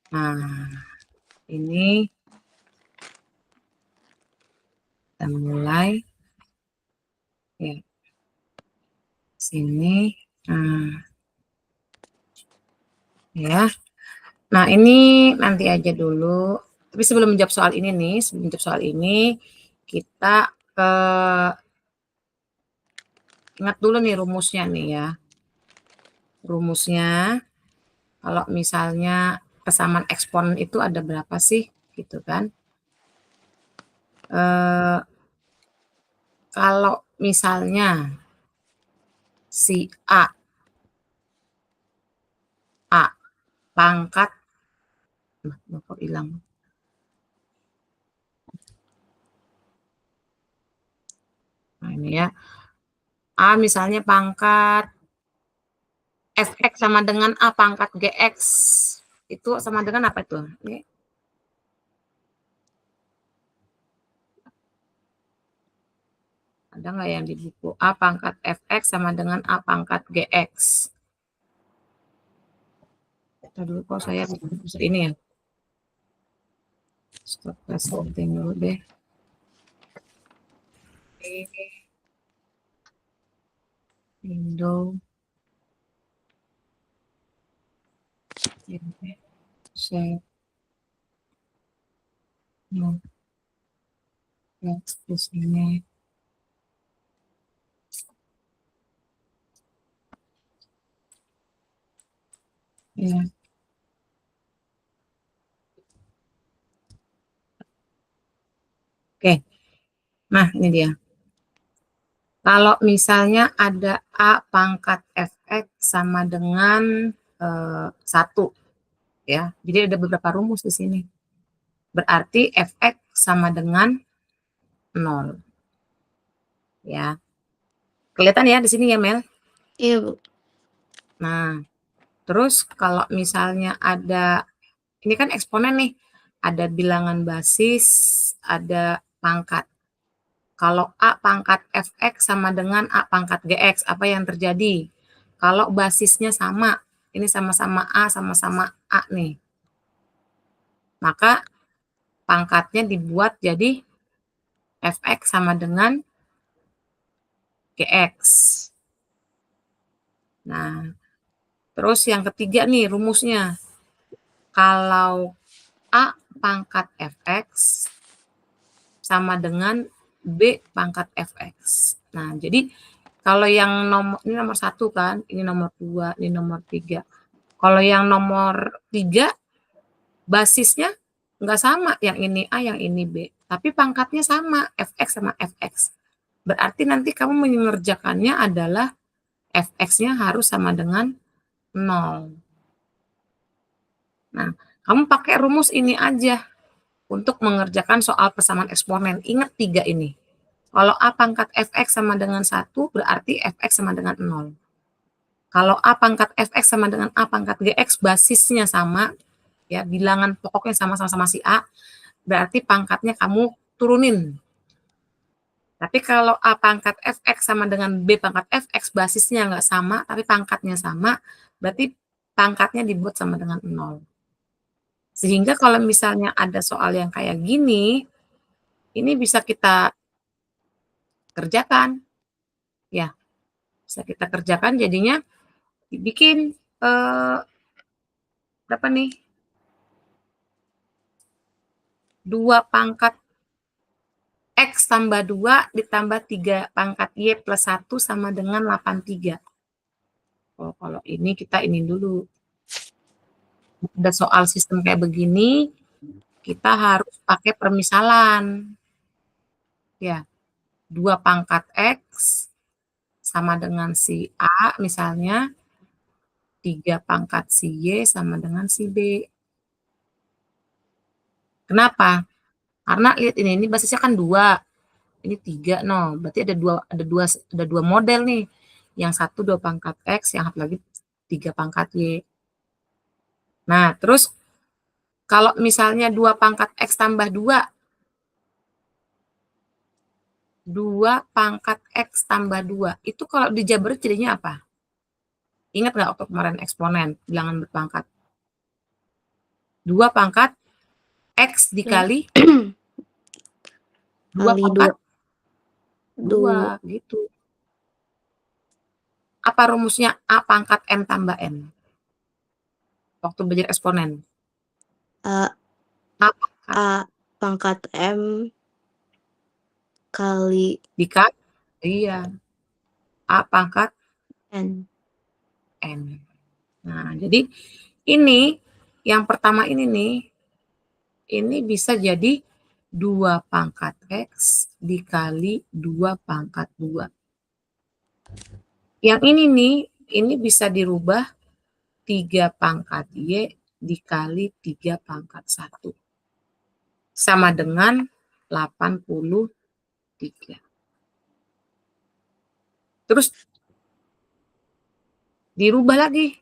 Nah, ini kita mulai ya sini. Ya. Nah, ini nanti aja dulu. Tapi sebelum menjawab soal ini nih, kita ingat dulu nih rumusnya nih ya. Rumusnya kalau misalnya kesamaan eksponen itu ada berapa sih gitu kan. Kalau misalnya si A pangkat kok hilang. Nah, ini ya. A misalnya pangkat fx sama dengan A pangkat gx. Itu sama dengan apa itu? Ini. Ada nggak yang di buku? A pangkat fx sama dengan A pangkat gx. Kita dulu kok saya bisa ini ya. Stop something dulu deh. Window. Save. No. Next di sini. Ya. Oke. Nah, ini dia. Kalau misalnya ada A pangkat fx sama dengan 1 ya. Jadi ada beberapa rumus di sini. Berarti fx sama dengan 0. Ya. Kelihatan ya di sini ya, Mel? Iya, Bu. Nah, terus kalau misalnya ada, ini kan eksponen nih, ada bilangan basis, ada pangkat. Kalau A pangkat fx sama dengan A pangkat gx, apa yang terjadi? Kalau basisnya sama, ini sama-sama A, sama-sama A nih, maka pangkatnya dibuat jadi fx sama dengan gx. Nah, terus yang ketiga nih rumusnya. Kalau A pangkat fx sama dengan B pangkat fx. Nah, jadi kalau yang nomor, ini nomor 1 kan, ini nomor 2, ini nomor 3. Kalau yang nomor 3, basisnya nggak sama, yang ini A, yang ini B. Tapi pangkatnya sama, fx sama fx. Berarti nanti kamu mengerjakannya adalah fx-nya harus sama dengan 0. Nah, kamu pakai rumus ini aja untuk mengerjakan soal persamaan eksponen. Ingat 3 ini. Kalau A pangkat fx sama dengan 1, berarti fx sama dengan 0. Kalau A pangkat fx sama dengan A pangkat gx, basisnya sama, ya bilangan pokoknya sama-sama si A, berarti pangkatnya kamu turunin. Tapi kalau A pangkat fx sama dengan B pangkat fx, basisnya nggak sama, tapi pangkatnya sama, berarti pangkatnya dibuat sama dengan 0. Sehingga kalau misalnya ada soal yang kayak gini, ini bisa kita kerjakan. Ya, bisa kita kerjakan jadinya dibikin berapa nih? 2 pangkat X tambah 2 ditambah 3 pangkat Y plus 1 sama dengan 83. Oh, kalau ini kita ini dulu. Ada soal sistem kayak begini, kita harus pakai permisalan. Ya, 2 pangkat X sama dengan si A misalnya, 3 pangkat si Y sama dengan si B. Kenapa? Karena lihat ini basisnya kan 2. Ini 3, no. Berarti ada dua model nih. Yang satu 2 pangkat X, yang satu lagi 3 pangkat Y. Nah, terus kalau misalnya 2 pangkat X tambah 2, 2 pangkat X tambah 2, itu kalau dijabar jadinya apa? Ingat nggak waktu kemarin eksponen, bilangan berpangkat? 2 pangkat X dikali 2 kali pangkat 2. 2, gitu. Apa rumusnya A pangkat M tambah N? Waktu belajar eksponen. A pangkat M kali iya. A pangkat N. Nah, jadi ini yang pertama ini nih, ini bisa jadi 2 pangkat X dikali 2 pangkat 2. Yang ini nih, ini bisa dirubah 3 pangkat Y dikali 3 pangkat 1. Sama dengan 83. Terus dirubah lagi.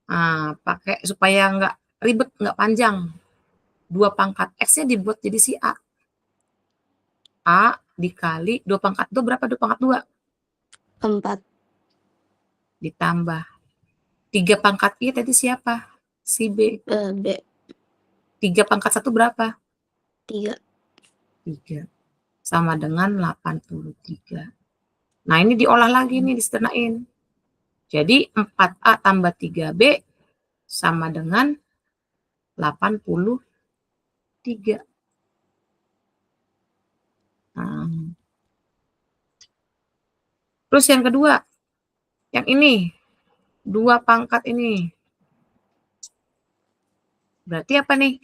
Nah, pakai supaya nggak ribet, nggak panjang. 2 pangkat X-nya dibuat jadi si A. A dikali 2 pangkat 2 berapa 2 pangkat 2? 4. Ditambah 3 pangkat Y tadi siapa? Si B. B. 3 pangkat 1 berapa? 3. 3. Sama dengan 83. Nah, ini diolah lagi nih, disederhanain. Jadi 4A tambah 3B sama dengan 83. Nah. Terus yang kedua, yang ini, 2 pangkat ini. Berarti apa nih?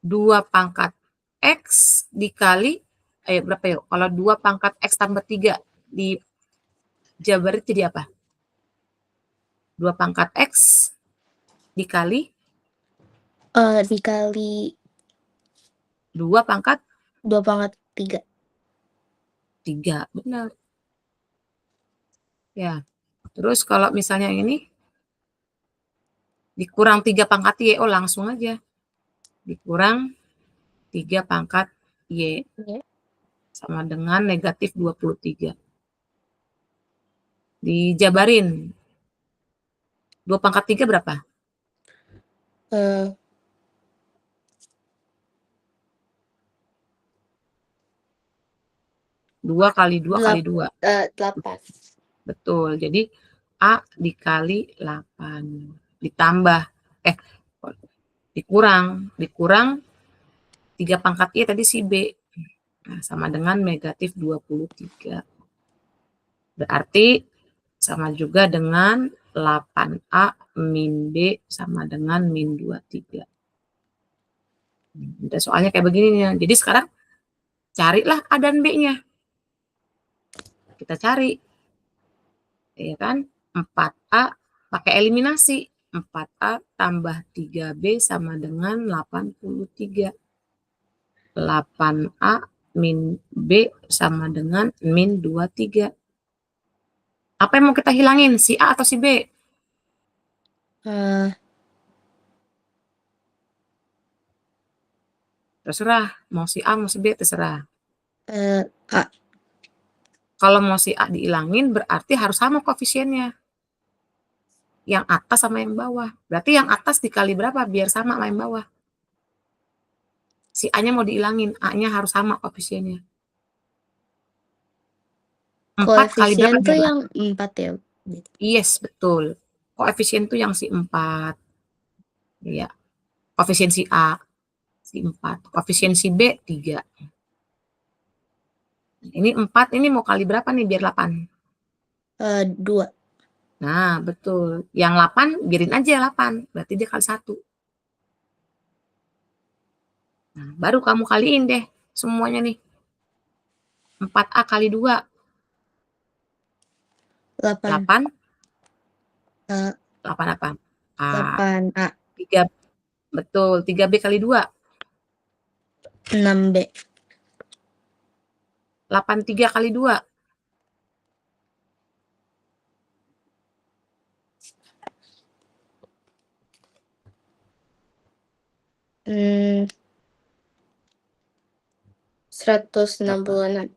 2 pangkat X dikali, berapa yuk? Kalau 2 pangkat X tambah 3 dijabarin jadi apa? 2 pangkat X dikali? Dikali 2 pangkat? 2 pangkat 3. 3, benar. Ya, terus kalau misalnya ini, dikurang 3 pangkat Y, langsung aja. Dikurang 3 pangkat Y. Sama dengan negatif 23. Dijabarin. 2 pangkat 3 berapa? 2 kali 2 kali 2. 8. Betul. Jadi A dikali 8. Ditambah. Dikurang 3 pangkat Y tadi si B. Nah, sama dengan negatif 23. Berarti sama juga dengan 8A min B sama dengan min 23. Soalnya kayak begini nih. Jadi sekarang carilah A dan B-nya. Kita cari. Ya kan? 4A pakai eliminasi. 4A tambah 3B sama dengan 83. 8A min B sama dengan min 23. Apa yang mau kita hilangin? Si A atau si B? Terserah. Mau si A, mau si B, terserah. A. Kalau mau si A dihilangin, berarti harus sama koefisiennya. Yang atas sama yang bawah. Berarti yang atas dikali berapa biar sama sama yang bawah? Si A-nya mau dihilangin, A-nya harus sama koefisiennya. 4 kali berapa? Koefisien tuh yang 4 ya? Yes, betul. Koefisien tuh yang si 4. Iya. Koefisien si A, si 4. Koefisien si B, 3. Ini 4, ini mau kali berapa nih biar 8? 2. Nah, betul. Yang 8, biarin aja 8. Berarti dia kali 1. Nah, baru kamu kaliin deh semuanya nih. 4A kali 2. 8. 8 apa? A. 8A. 3, betul. 3B kali 2. 6B. 83 kali 2. 166.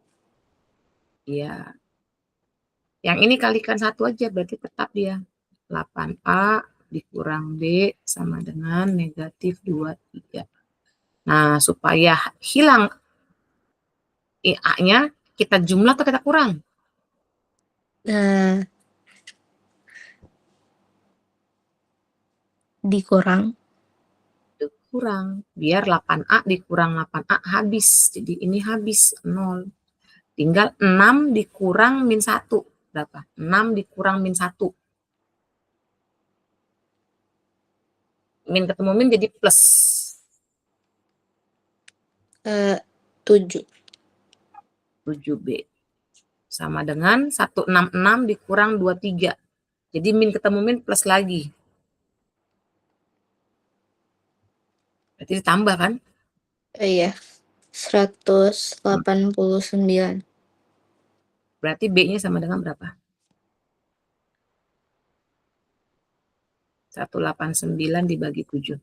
Iya. Yang ini kalikan 1 aja berarti tetap dia. 8A dikurang B sama dengan negatif 23. Nah, supaya hilang A-nya, kita jumlah atau kita kurang? Dikurang. Kurang. Biar 8A dikurang 8A habis. Jadi ini habis 0. Tinggal 6 dikurang min 1. Berapa? 6 dikurang min 1. Min ketemu min jadi plus. 7. 7B. Sama dengan 166 dikurang 23. Jadi min ketemu min plus lagi. Berarti ditambah kan? Iya. 189. Berarti B-nya sama dengan berapa? 189 dibagi 7.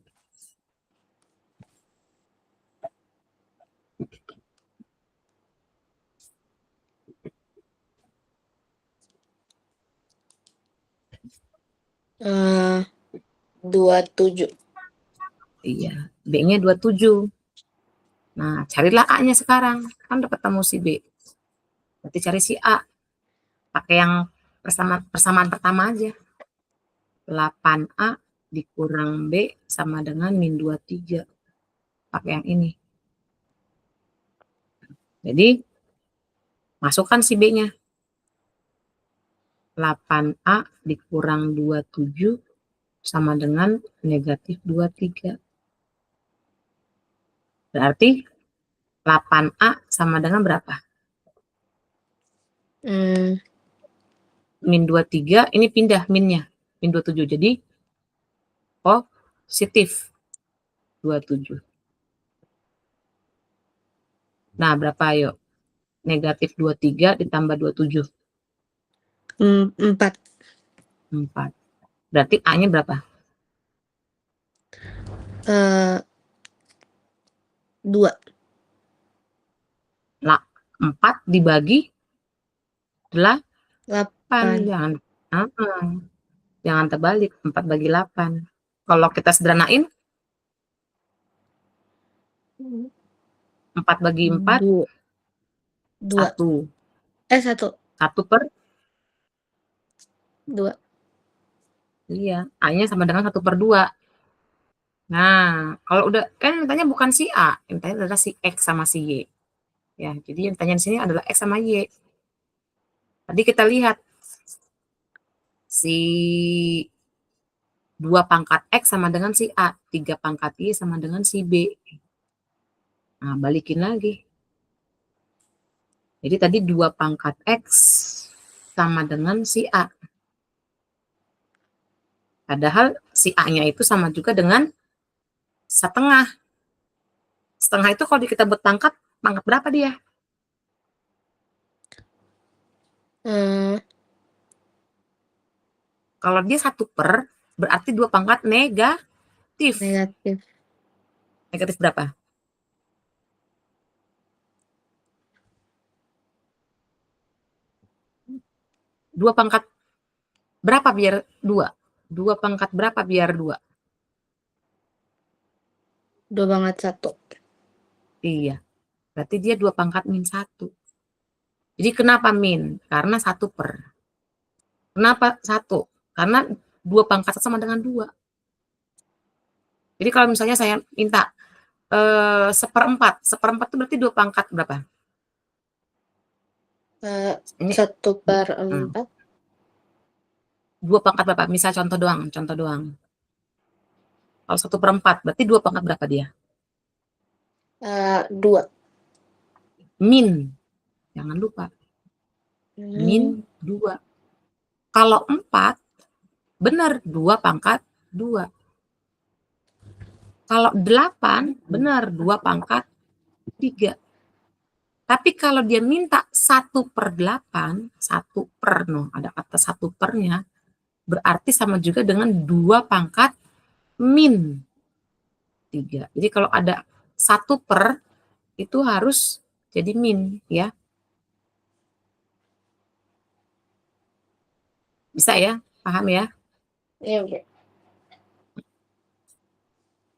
Eh, 27. Iya, B-nya 27. Nah, carilah A-nya sekarang. Kan udah ketemu si B. Berarti cari si A. Pakai yang persamaan pertama aja. 8A dikurang B sama dengan min 23. Pakai yang ini. Jadi, masukkan si B-nya. 8A dikurang 27 sama dengan negatif 23. Berarti 8A sama dengan berapa? Min 23, ini pindah minnya. Min 27, jadi positif 27. Nah, berapa ayo? Negatif 23 ditambah 27. 4. 4. Berarti A-nya berapa? 2. 4 dibagi 8. 8. Jangan terbalik. 4 bagi 8. Kalau kita sederhanain, 4 bagi 4, 2. 1. 1. 1 per 2. Iya, A-nya sama dengan 1 per 2. Nah, kalau udah, kan yang tanya bukan si A, yang tanya adalah si X sama si Y. Ya, jadi yang tanya di sini adalah X sama Y. Tadi kita lihat si 2 pangkat X sama dengan si A, 3 pangkat Y sama dengan si B. Nah, balikin lagi. Jadi tadi 2 pangkat X sama dengan si A. Padahal si A-nya itu sama juga dengan setengah. Setengah itu kalau kita buat pangkat berapa dia? Kalau dia 1 per, berarti 2 pangkat negatif. Negatif berapa? 2 pangkat berapa biar 2? 2 pangkat berapa biar 2? 2 pangkat 1. Iya. Berarti dia 2 pangkat min 1. Jadi kenapa min? Karena 1 per. Kenapa 1? Karena 2 pangkat 1 sama dengan 2. Jadi kalau misalnya saya minta 1/4. 1/4 itu berarti 2 pangkat berapa? 1/4. 2 pangkat berapa? Misal contoh doang. Kalau 1/4 berarti 2 pangkat berapa dia? 2. Min. Jangan lupa. Min 2. Kalau 4, benar 2 pangkat 2. Kalau 8, benar 2 pangkat 3. Tapi kalau dia minta 1/8, 1 per, ada kata 1 pernya, berarti sama juga dengan 2 pangkat min 3. Jadi kalau ada 1 per, itu harus jadi min, ya. Bisa ya? Paham ya? Iya,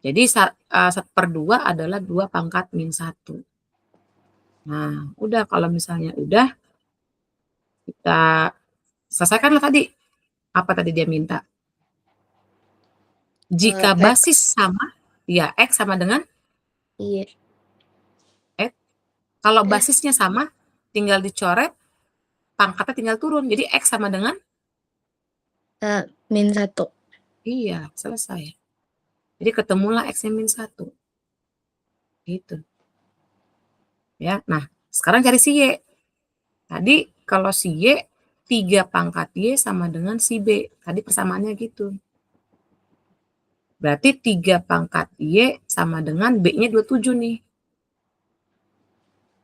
Jadi 1/2 adalah 2 pangkat min 1. Nah, udah kalau misalnya udah, kita selesaikanlah tadi. Apa tadi dia minta? Jika basis sama, ya X sama dengan? Iya. X. Kalau basisnya sama, tinggal dicoret, pangkatnya tinggal turun. Jadi X sama dengan? Min 1. Iya, selesai. Jadi ketemulah X-nya min 1. Gitu. Ya, nah sekarang cari si Y. Tadi kalau si Y, 3 pangkat Y sama dengan si B. Tadi persamaannya gitu. Berarti 3 pangkat Y sama dengan B-nya 27 nih.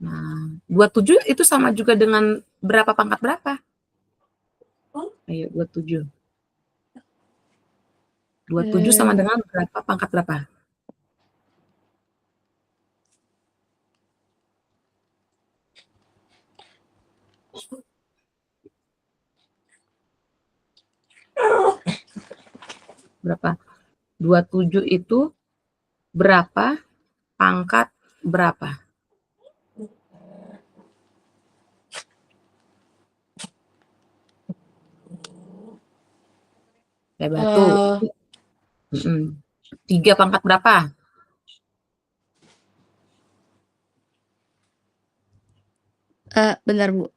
Nah, 27 itu sama juga dengan berapa pangkat berapa? Ayo, 27. 27 sama dengan berapa pangkat berapa? Berapa? 27 itu berapa pangkat berapa? Saya batu. 3 pangkat berapa? Bentar, Bu.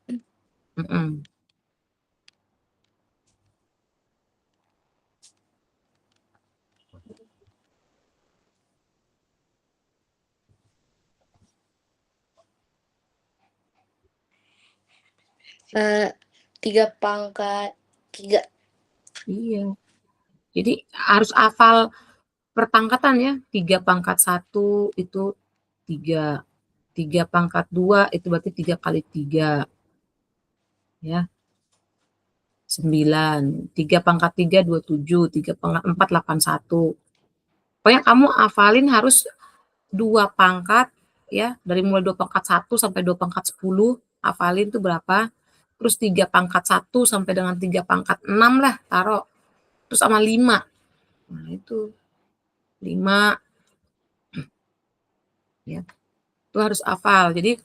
3 pangkat 3. Iya. Jadi harus hafal perpangkatan ya. 3 pangkat 1 itu 3. 3 pangkat 2 itu berarti 3 kali 3. Ya. 9. 3 pangkat 3, 27. 3 pangkat 4, 81. Pokoknya kamu hafalin harus 2 pangkat ya. Dari mulai 2 pangkat 1 sampai 2 pangkat 10. Hafalin tuh berapa. Terus 3 pangkat 1 sampai dengan 3 pangkat 6 lah taruh. Terus sama 5. Nah itu 5 ya. Itu harus hafal. Jadi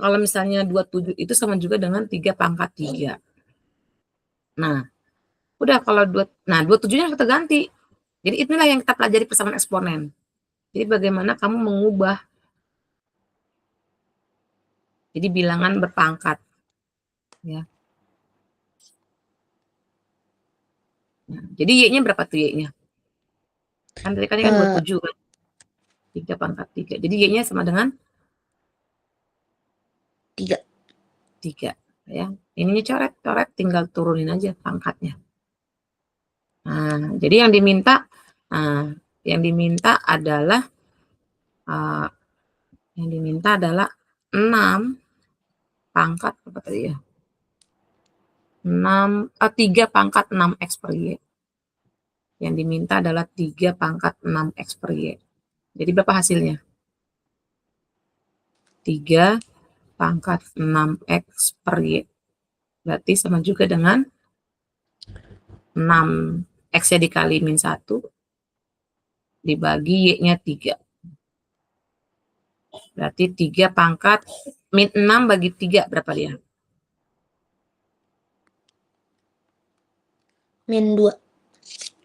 kalau misalnya 27 itu sama juga dengan 3 pangkat 3. Nah, udah kalau 27-nya kita ganti. Jadi inilah yang kita pelajari persamaan eksponen. Jadi bagaimana kamu mengubah jadi bilangan berpangkat ya. Nah, jadi Y-nya berapa tuh Y-nya? Kan tadi kan 27 kan. 3 pangkat 3. Jadi Y-nya sama dengan 3. 3 ya. Ininya coret, tinggal turunin aja pangkatnya. Nah, jadi yang diminta adalah 6 pangkat apa tadi ya? 3 pangkat 6X per Y. Yang diminta adalah 3 pangkat 6X per Y. Jadi berapa hasilnya? 3 pangkat 6X per Y. Berarti sama juga dengan 6X-nya dikali min 1 dibagi Y-nya 3. Berarti 3 pangkat min 6 bagi 3 berapa dia? Min 2.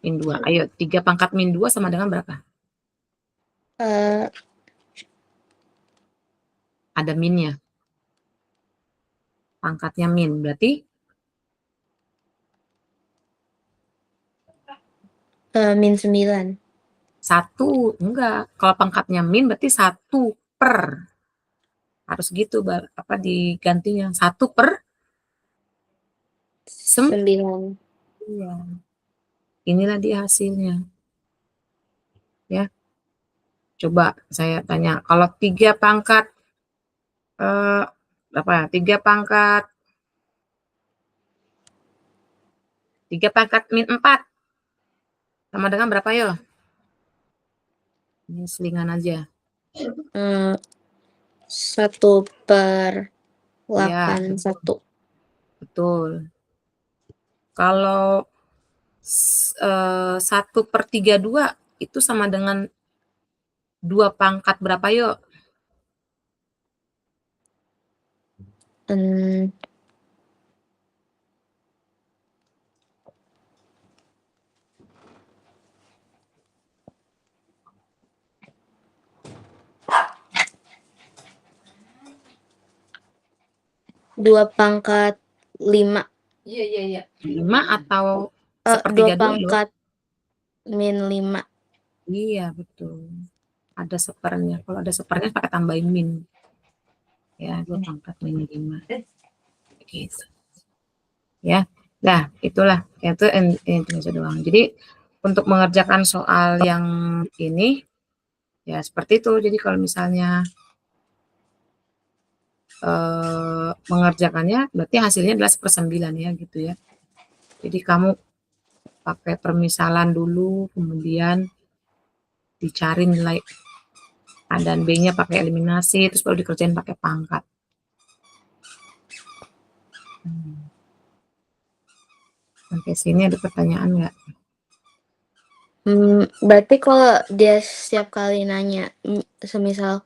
Min 2. Ayo, 3 pangkat min 2 sama dengan berapa? Ada minnya. Pangkatnya min, berarti? Min 9. 1, enggak. Kalau pangkatnya min berarti 1 per. Harus gitu, apa digantinya. 1 per 9. Iya. Inilah dia hasilnya. Ya. Coba saya tanya, kalau 3 pangkat berapa ya? 3 pangkat 3 pangkat min 4 sama dengan berapa yo? Ini selingan aja. 1 per 8, Ya, 1. betul. Kalau 1 per 32 itu sama dengan 2 pangkat berapa yuk? Hmm, 2/5. Iya. 5 atau 2 1/3 dulu. pangkat min 5. Iya, betul. Ada sepernya. Kalau ada sepernya pakai tambahin min. Ya, 2 pangkat min 5. Gitu. Ya. Nah, itulah. Itu intinya doang. Jadi, untuk mengerjakan soal yang ini, ya seperti itu. Jadi, kalau misalnya mengerjakannya, berarti hasilnya adalah 1/9 ya, gitu ya. Jadi, kamu pakai permisalan dulu, kemudian dicari nilai A dan B-nya pakai eliminasi, terus baru dikerjain pakai pangkat. Sampai sini ada pertanyaan nggak? Berarti kalau dia setiap kali nanya, semisal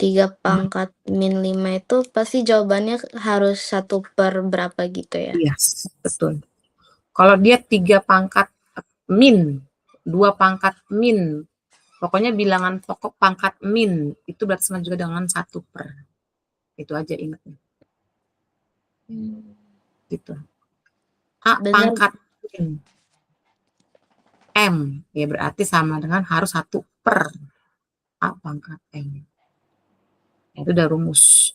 3 pangkat min 5 itu pasti jawabannya harus 1 per berapa gitu ya? Iya, betul. Kalau dia 3 pangkat min, 2 pangkat min, pokoknya bilangan pokok pangkat min, itu berarti sama juga dengan 1 per. Itu aja ingatnya. Gitu. A Benar. pangkat min M, ya berarti sama dengan harus 1 per A pangkat M. Itu udah rumus.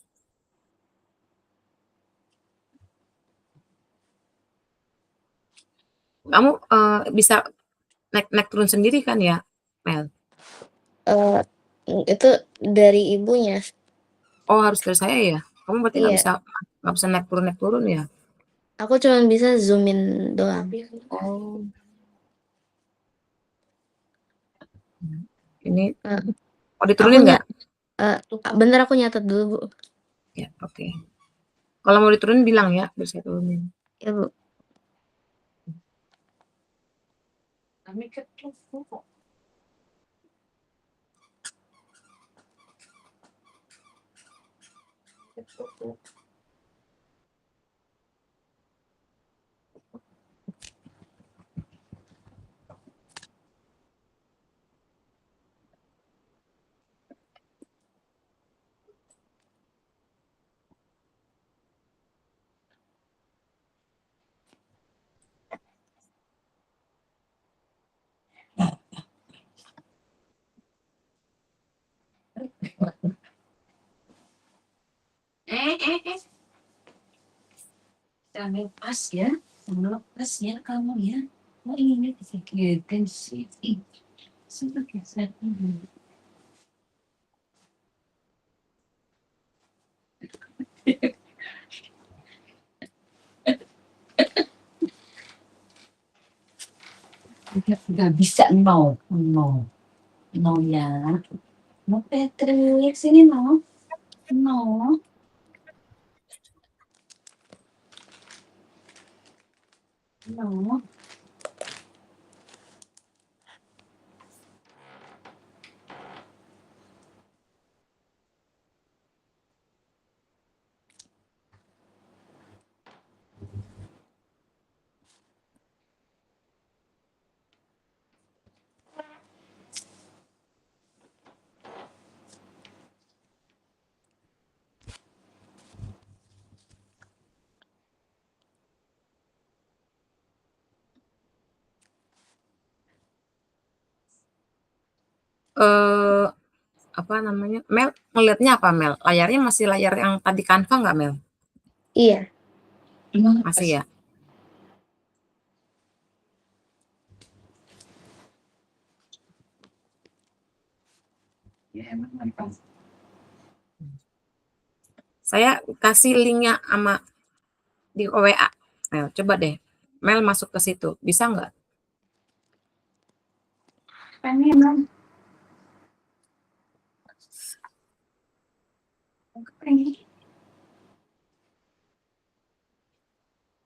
Kamu bisa naik turun sendiri kan ya, Mel? Itu dari ibunya. Oh, harus dari saya ya? Kamu berarti nggak Iya. bisa naik turun ya? Aku cuma bisa zoom in doang. Oh. Ini mau diturunin nggak? Bentar aku nyatet dulu, Bu. Ya, oke. Kalau mau diturunin bilang ya, biar saya turunin. Ya, Bu. Jangan lepas ya, jangan lepas ya kamu ya. Oh ini disingkirkan sih. Sudah geser dulu. Udah bisa no, no ya. No Patrick, sini no, no. No. Apa namanya? Mel, ngelihatnya apa Mel? Layarnya masih layar yang tadi Canva nggak Mel? Iya. Masih ya? Ya emang gampang. Saya kasih linknya sama di WA. Mel, coba deh. Mel masuk ke situ. Bisa nggak? Pengen. Pengen.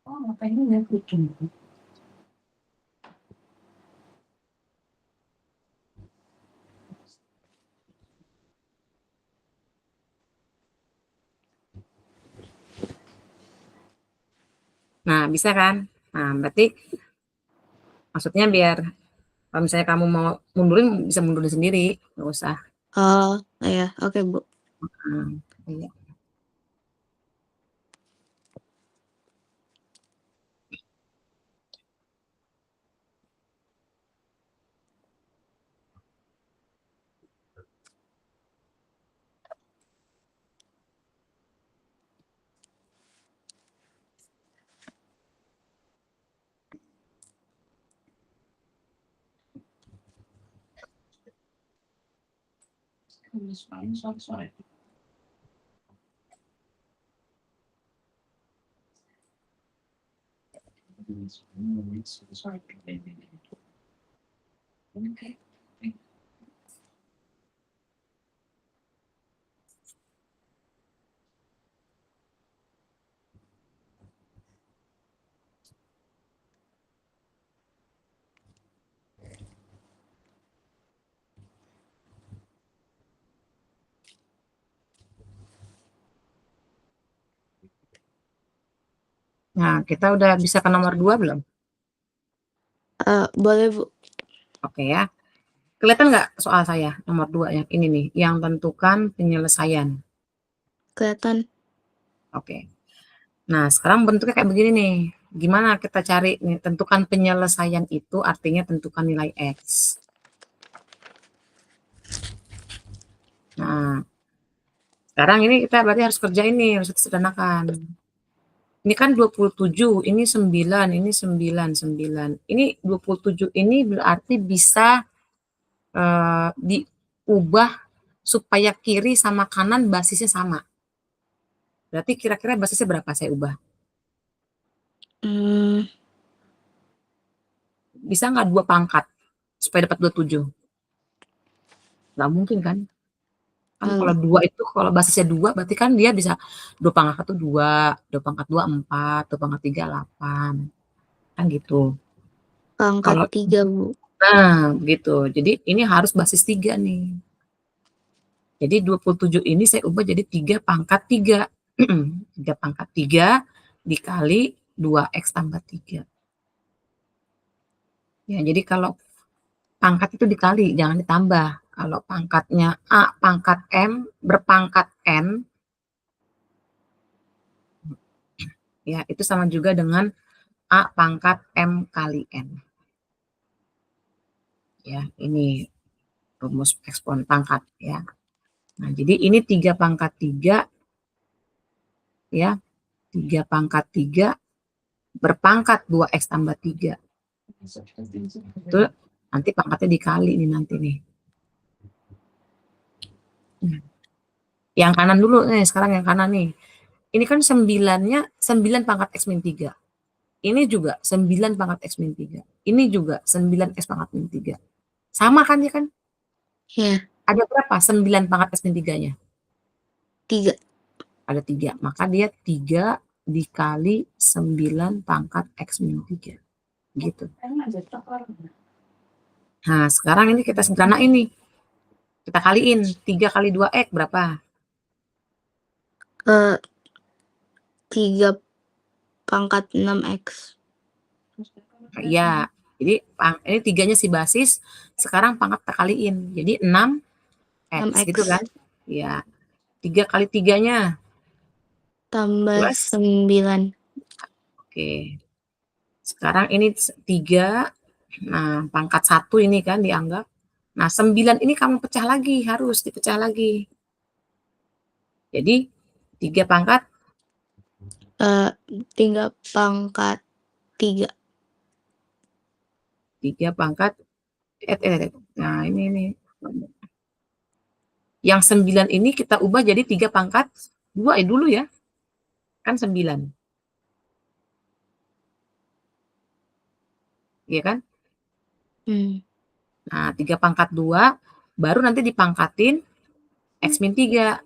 Oh ngapain nggak bikin? Nah, bisa kan? Nah, berarti maksudnya biar kalau misalnya kamu mau mundurin, bisa mundurin sendiri, nggak usah. Oh, ya. Oke, Bu. Iya. Sorry. Okay. Nah, kita udah bisa ke nomor 2 belum? Boleh, Bu. Oke ya. Kelihatan nggak soal saya nomor 2 yang ini nih, yang tentukan penyelesaian. Kelihatan. Oke. Nah, sekarang bentuknya kayak begini nih. Gimana kita cari nih, tentukan penyelesaian itu artinya tentukan nilai X. Nah, sekarang ini kita berarti harus kerja ini, harus sederhanakan. Ini kan 27, ini 9, ini 9, 9. Ini 27 ini berarti bisa diubah supaya kiri sama kanan basisnya sama. Berarti kira-kira basisnya berapa saya ubah? Bisa nggak 2 pangkat supaya dapat 27? Nggak mungkin kan? Kan kalau 2 itu kalau basisnya 2 berarti kan dia bisa 2 pangkat 1 2, 2 pangkat 2 4, 2 pangkat 3 8. Kan gitu. Pangkat Kalau 3, Bu. nah, gitu. Jadi ini harus basis 3 nih. Jadi 27 ini saya ubah jadi 3 pangkat 3. 3 pangkat 3 dikali 2X tambah 3. Ya, jadi kalau pangkat itu dikali, jangan ditambah. Kalau pangkatnya A pangkat M berpangkat N, ya itu sama juga dengan A pangkat M kali N. Ya, ini rumus ekspon pangkat ya. Nah, jadi ini 3 pangkat 3 ya. 3 pangkat 3 berpangkat 2X tambah 3. Itu nanti pangkatnya dikali nih nanti nih. Yang kanan dulu nih, sekarang yang kanan nih. Ini kan 9-nya 9 pangkat X min 3. Ini juga 9 pangkat X min 3. Ini juga 9X pangkat min 3. Sama kan ya kan? Iya. Ada berapa 9 pangkat X min 3-nya? 3. Ada 3. Maka dia 3 dikali 9 pangkat X min 3. Gitu. Nah, sekarang ini kita sederhanain nih. Kita kaliin. 3 kali 2X berapa? 3 pangkat 6X. Iya. Jadi ini 3-nya si basis. Sekarang pangkat kita kaliin. Jadi 6X 6X. gitu kan? Iya. 3 kali 3-nya. Tambah Plus. 9. Oke. Sekarang ini 3. Nah, pangkat 1 ini kan dianggap. Nah, 9 ini kamu pecah lagi. Harus dipecah lagi. Jadi 3 pangkat 3 pangkat 3. 3 pangkat nah ini yang 9 ini kita ubah jadi 3 pangkat 2 dulu ya. Kan 9. Iya kan? Nah, 3 pangkat 2 baru nanti dipangkatin X min 3.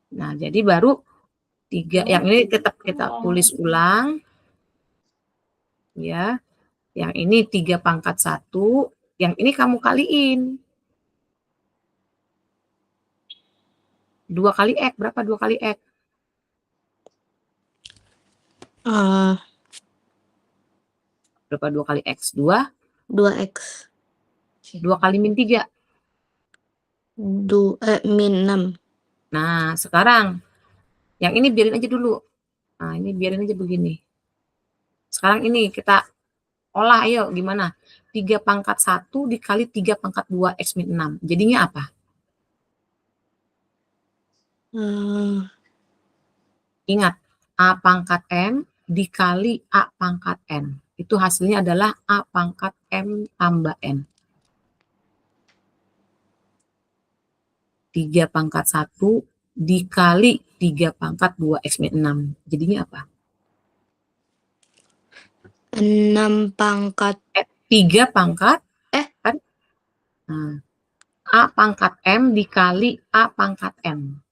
Nah, jadi baru 3 yang ini tetap kita tulis ulang. Ya. Yang ini 3 pangkat 1, yang ini kamu kaliin. 2 kali X berapa 2 kali X? Berapa 2 kali X? 2. 2X. 2 kali min 3. Min 6. Nah, sekarang yang ini biarin aja dulu. Nah, ini biarin aja begini. Sekarang ini kita olah, ayo gimana? 3 pangkat 1 dikali 3 pangkat 2 X min 6. Jadinya apa? Ingat, A pangkat M dikali A pangkat N. Itu hasilnya adalah A pangkat M tambah N. 3 pangkat 1 dikali 3 pangkat 2 X min 6. Jadinya apa? 6 pangkat 3 pangkat kan? Nah, A pangkat M dikali A pangkat M.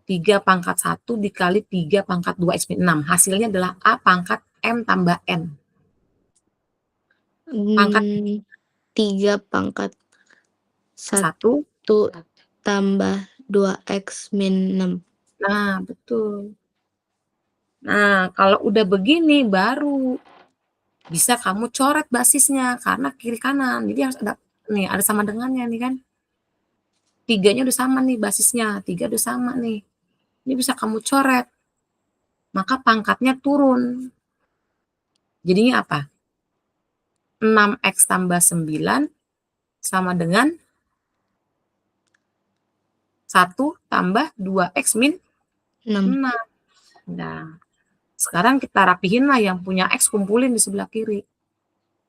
3 pangkat 1 dikali 3 pangkat 2 X min 6. Hasilnya adalah A pangkat M tambah N. Pangkat 3 pangkat 1 tambah 2X min 6. Nah, betul. Nah, kalau udah begini baru bisa kamu coret basisnya karena kiri kanan. Jadi harus ada nih, ada sama dengannya nih kan. 3-nya udah sama nih basisnya, 3 udah sama nih. Ini bisa kamu coret. Maka pangkatnya turun. Jadinya apa? 6X tambah 9 sama dengan 1 tambah 2X min 6. Nah, sekarang kita rapihin lah yang punya X kumpulin di sebelah kiri.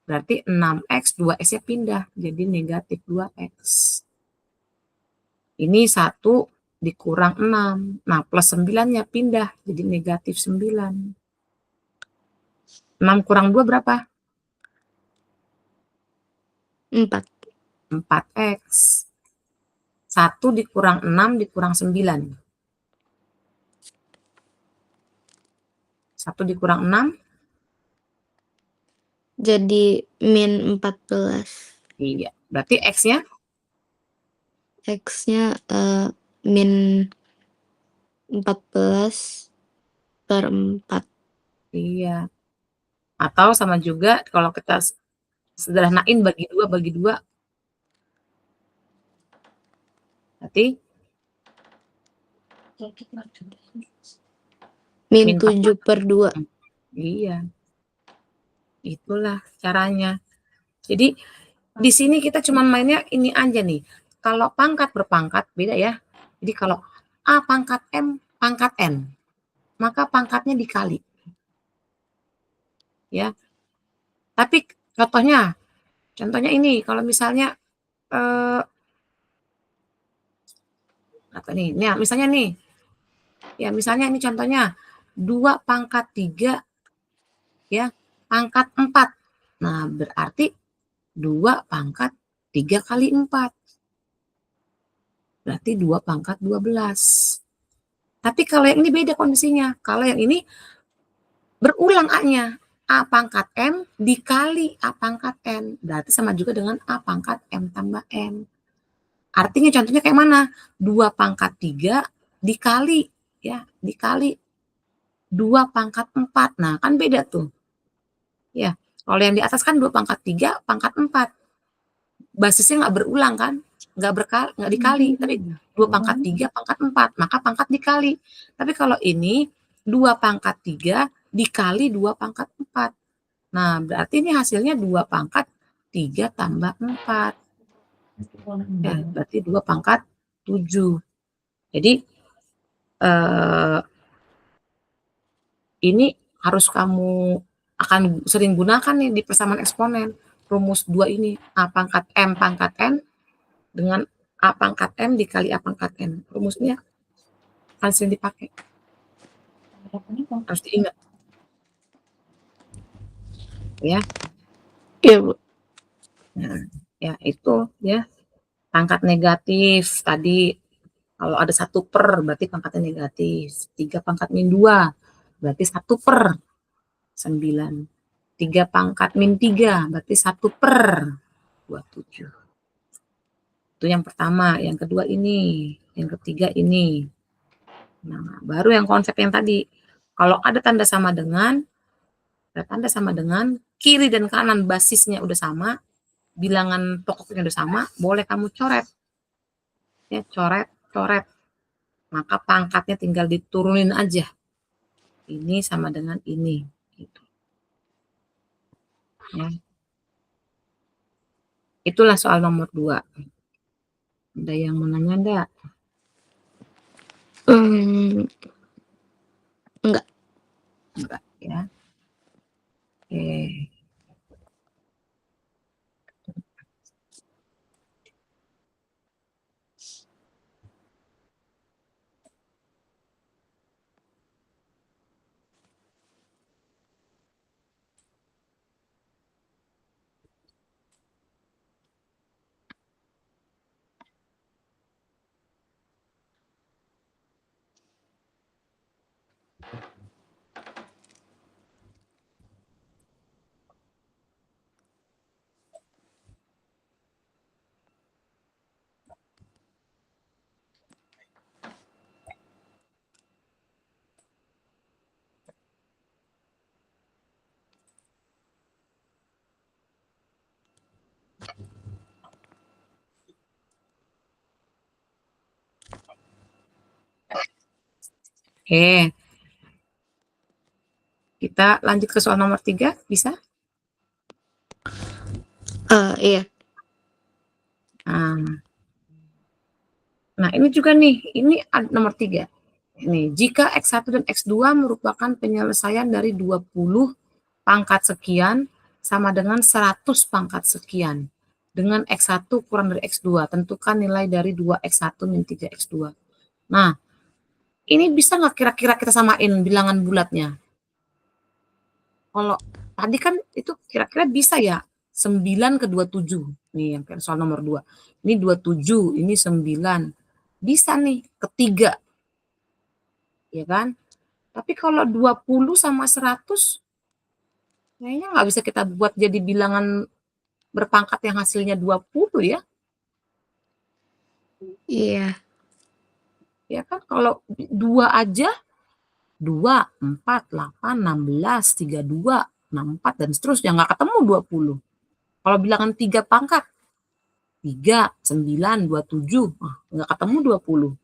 Berarti 6X, 2X-nya pindah. Jadi negatif 2X. Ini 1 dikurang 6. Nah, plus 9-nya pindah. Jadi negatif 9. 6 kurang 2 berapa? 4. 4X. 1 dikurang 6 dikurang 9. 1 dikurang 6. Jadi min 14. Iya. Berarti X-nya? X-nya min 14 per 4. Iya. Atau sama juga kalau kita sederhanain bagi 2 bagi 2. Berarti min 7 per 2. Iya. Itulah caranya. Jadi di sini kita cuma mainnya ini aja nih. Kalau pangkat berpangkat beda ya. Jadi kalau A pangkat M pangkat N, maka pangkatnya dikali. Ya. Tapi contohnya ini kalau misalnya apa nih? Nah, misalnya nih. Ya, misalnya ini contohnya 2 pangkat 3 ya, pangkat 4. Nah, berarti 2 pangkat 3 kali 4. Berarti 2 pangkat 12. Tapi kalau yang ini beda kondisinya. Kalau yang ini berulang A-nya. A pangkat M dikali A pangkat N. Berarti sama juga dengan A pangkat M tambah N. Artinya contohnya kayak mana? 2 pangkat 3 dikali. Ya, dikali 2 pangkat 4. Nah, kan beda tuh. Ya, kalau yang di atas kan 2 pangkat 3 pangkat 4. Basisnya nggak berulang kan? Nggak dikali, tapi 2 pangkat 3 pangkat 4, maka pangkat dikali. Tapi kalau ini 2 pangkat 3 dikali 2 pangkat 4. Nah, berarti ini hasilnya 2 pangkat 3 tambah 4. Ya, berarti 2 pangkat 7. Jadi ini harus kamu akan sering gunakan nih di persamaan eksponen. Rumus 2 ini, A pangkat M pangkat N dengan A pangkat M dikali A pangkat N. Rumusnya akan sering dipakai. Harus diingat. Ya. Iya, Bu. Nah, ya itu ya. Pangkat negatif tadi kalau ada 1 per berarti pangkatnya negatif. 3 pangkat min 2 berarti 1 per 9. 3 pangkat min 3 berarti 1 per 27. Itu yang pertama. Yang kedua ini. Yang ketiga ini. Nah, baru yang konsep yang tadi. Kalau ada tanda sama dengan, kiri dan kanan basisnya udah sama, bilangan pokoknya udah sama, boleh kamu coret. Ya, coret. Maka pangkatnya tinggal diturunin aja. Ini sama dengan ini. Gitu. Ya. Itulah soal nomor 2. Ada yang mau nanya enggak? Enggak. Enggak, ya. Oke. Oke. Kita lanjut ke soal nomor 3, bisa? Iya. Nah, ini juga nih, ini nomor 3. Ini, jika X1 dan X2 merupakan penyelesaian dari 20 pangkat sekian sama dengan 100 pangkat sekian. Dengan X1 kurang dari X2, tentukan nilai dari 2X1 min 3X2. Nah, ini bisa nggak kira-kira kita samain bilangan bulatnya? Kalau tadi kan itu kira-kira bisa ya, 9 ke 27. Nih yang soal nomor 2. Ini 27, ini 9. Bisa nih, ketiga. Ya kan? Tapi kalau 20 sama 100, kayaknya nggak bisa kita buat jadi bilangan berpangkat yang hasilnya 20 ya. Iya. Ya kan, kalau 2 aja, 2, 4, 8, 16, 32, 64, dan seterusnya, nggak ketemu 20. Kalau bilangan 3 pangkat, 3, 9, 27, nggak ketemu 20.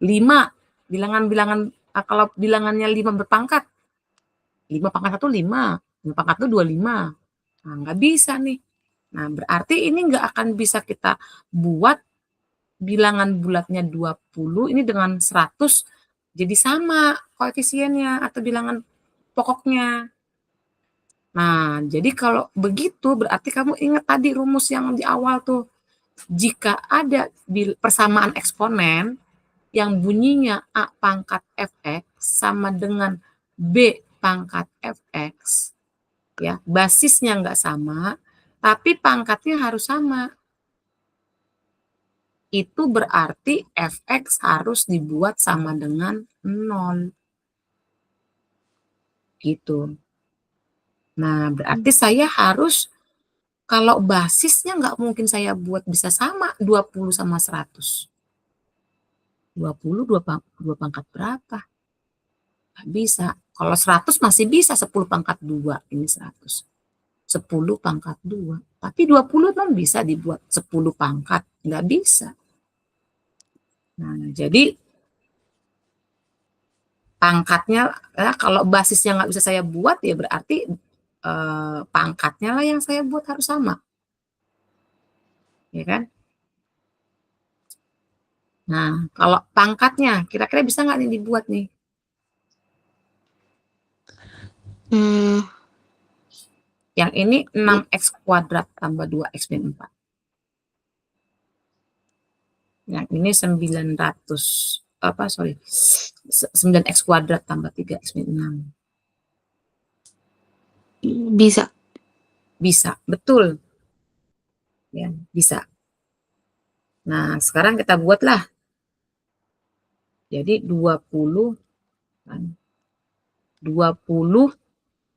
5, kalau bilangannya 5 berpangkat, 5 pangkat 1, 5, 5 pangkat 2, 25. Nah, nggak bisa nih. Nah, berarti ini nggak akan bisa kita buat bilangan bulatnya 20 ini dengan 100 jadi sama koefisiennya atau bilangan pokoknya. Nah, jadi kalau begitu berarti kamu ingat tadi rumus yang di awal tuh. Jika ada persamaan eksponen yang bunyinya A pangkat fx sama dengan B pangkat fx, ya, basisnya nggak sama, tapi pangkatnya harus sama. Itu berarti fx harus dibuat sama dengan 0. Gitu. Nah, berarti saya harus, kalau basisnya nggak mungkin saya buat bisa sama 20 sama 100. 20, 2 pangkat berapa? Nggak bisa. Kalau 100 masih bisa 10 pangkat 2, ini 100. 10 pangkat 2. Tapi 20 memang bisa dibuat 10 pangkat? Nggak bisa. Nah, jadi pangkatnya, ya, kalau basisnya nggak bisa saya buat, ya berarti pangkatnya lah yang saya buat harus sama. Ya kan? Nah, kalau pangkatnya, kira-kira bisa nggak nih dibuat nih? Yang ini 6x kuadrat tambah 2x min 4. Yang ini 9x kuadrat tambah 3x min 6. Bisa. Bisa, betul. Ya, bisa. Nah, sekarang kita buatlah. Jadi 20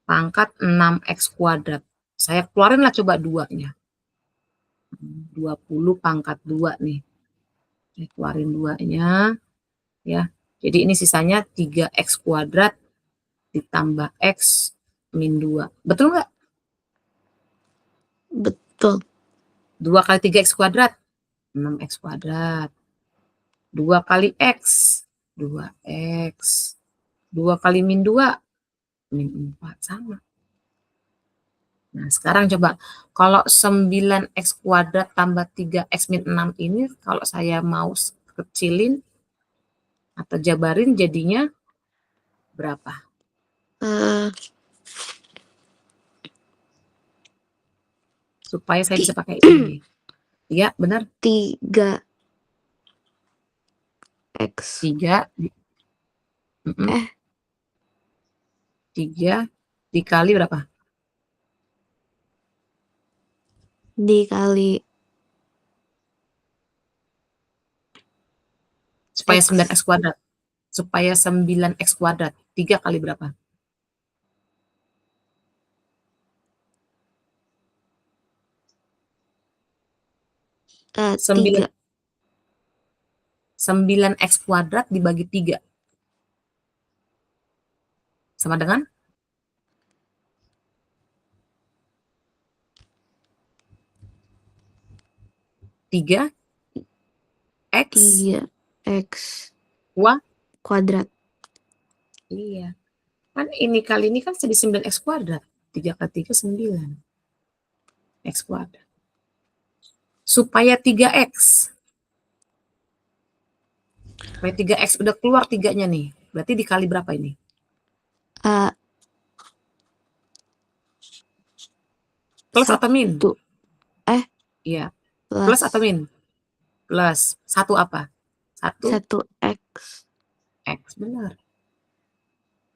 pangkat 6x kuadrat. Saya keluarinlah coba 2-nya. 20 pangkat 2 nih. Saya keluarin 2-nya. Ya, Jadi ini sisanya 3x kuadrat ditambah x min 2. Betul nggak? Betul. 2 kali 3x kuadrat, 6x kuadrat. 2 kali x, 2x. 2 kali min 2, min 4. Sama. Nah, sekarang coba. Kalau 9x kuadrat tambah 3x min 6 ini, kalau saya mau kecilin atau jabarin jadinya berapa? Supaya saya bisa pakai ini. Iya, benar. 3x. 3 3 dikali berapa? Dikali Supaya X. 9x kuadrat. Supaya 9x kuadrat. 3 kali berapa? Tiga. 9x kuadrat dibagi 3. Sama dengan? Tiga X 3x kuadrat. Iya. Kan ini kali ini kan jadi 9x kuadrat. 3 kali 3, 9. X kuadrat. Supaya 3x. Supaya 3x udah keluar 3-nya nih. Berarti dikali berapa ini? Plus atau min? Iya. Plus atau min? Plus. 1 apa? 1x. X, benar.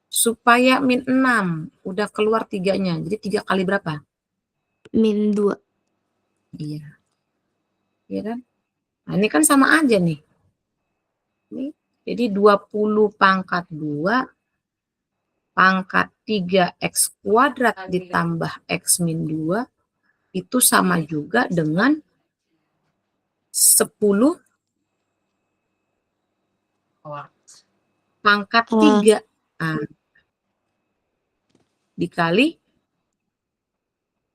Supaya min 6. Udah keluar 3-nya. Jadi 3 kali berapa? Min 2. Iya. Iya kan? Nah, ini kan sama aja nih. Nih. Jadi 20 pangkat 2 pangkat 3x kuadrat ditambah x min 2 itu sama juga dengan 10 pangkat 3. Nah, dikali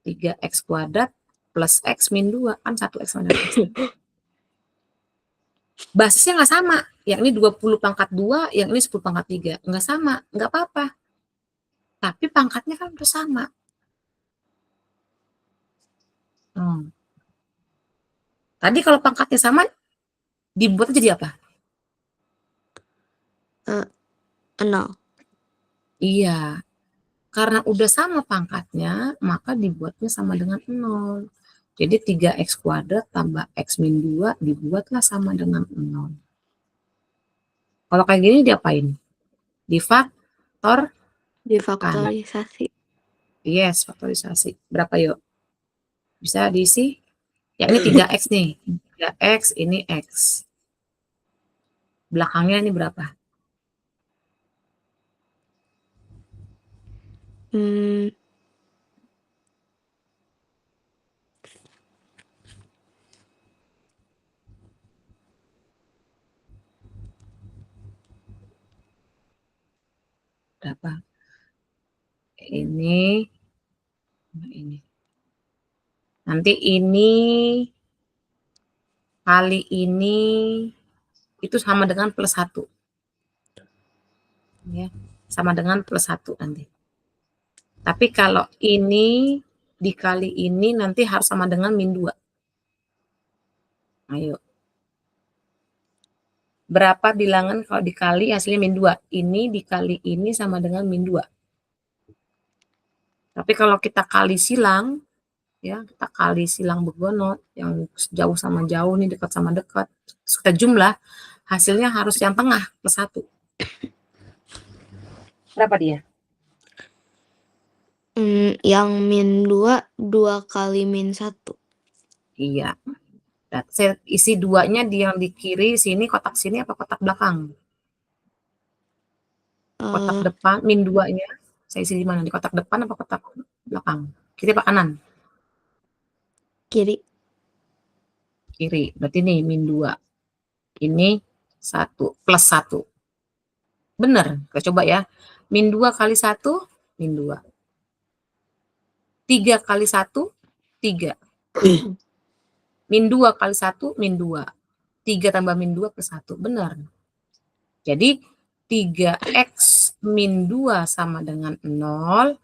3x kuadrat plus x min 2. Kan 1x sama dengan x. Basisnya nggak sama. Yang ini 20 pangkat 2, yang ini 10 pangkat 3. Nggak sama, nggak apa-apa. Tapi pangkatnya kan udah sama. Tadi kalau pangkatnya sama, dibuatnya jadi apa? 0. Iya. Karena udah sama pangkatnya, maka dibuatnya sama dengan 0. Jadi 3x kuadrat tambah x min 2 dibuatlah sama dengan 0. Kalau kayak gini diapain? Difaktorisasi. Yes, faktorisasi. Berapa yuk? Bisa diisi? Ya ini 3x nih. 3x, ini x. Belakangnya ini berapa? Berapa? Ini. Nanti ini kali ini itu sama dengan plus 1. Ya, sama dengan plus 1 nanti. Tapi kalau ini dikali ini nanti harus sama dengan min 2. Ayo. Berapa bilangan kalau dikali hasilnya min 2? Ini dikali ini sama dengan min 2. Tapi kalau kita kali silang, ya kita kali silang begonot, yang jauh sama jauh nih, dekat sama dekat, kita jumlah, hasilnya harus yang tengah, plus 1. Berapa dia? Yang min 2, 2 kali min 1. Iya. Dan saya isi 2-nya yang di kiri sini, kotak sini apa kotak belakang? Kotak depan, min 2-nya, saya isi di mana? Di kotak depan apa kotak belakang? Kiri apa kanan? Kiri. Kiri. Berarti nih min 2. Ini 1 plus 1. Bener, kita coba ya. Min 2 kali 1, min 2. 3 kali 1, 3. Min 2 kali 1, min 2. 3 tambah min 2 plus 1. Benar. Jadi 3x min 2 sama dengan 0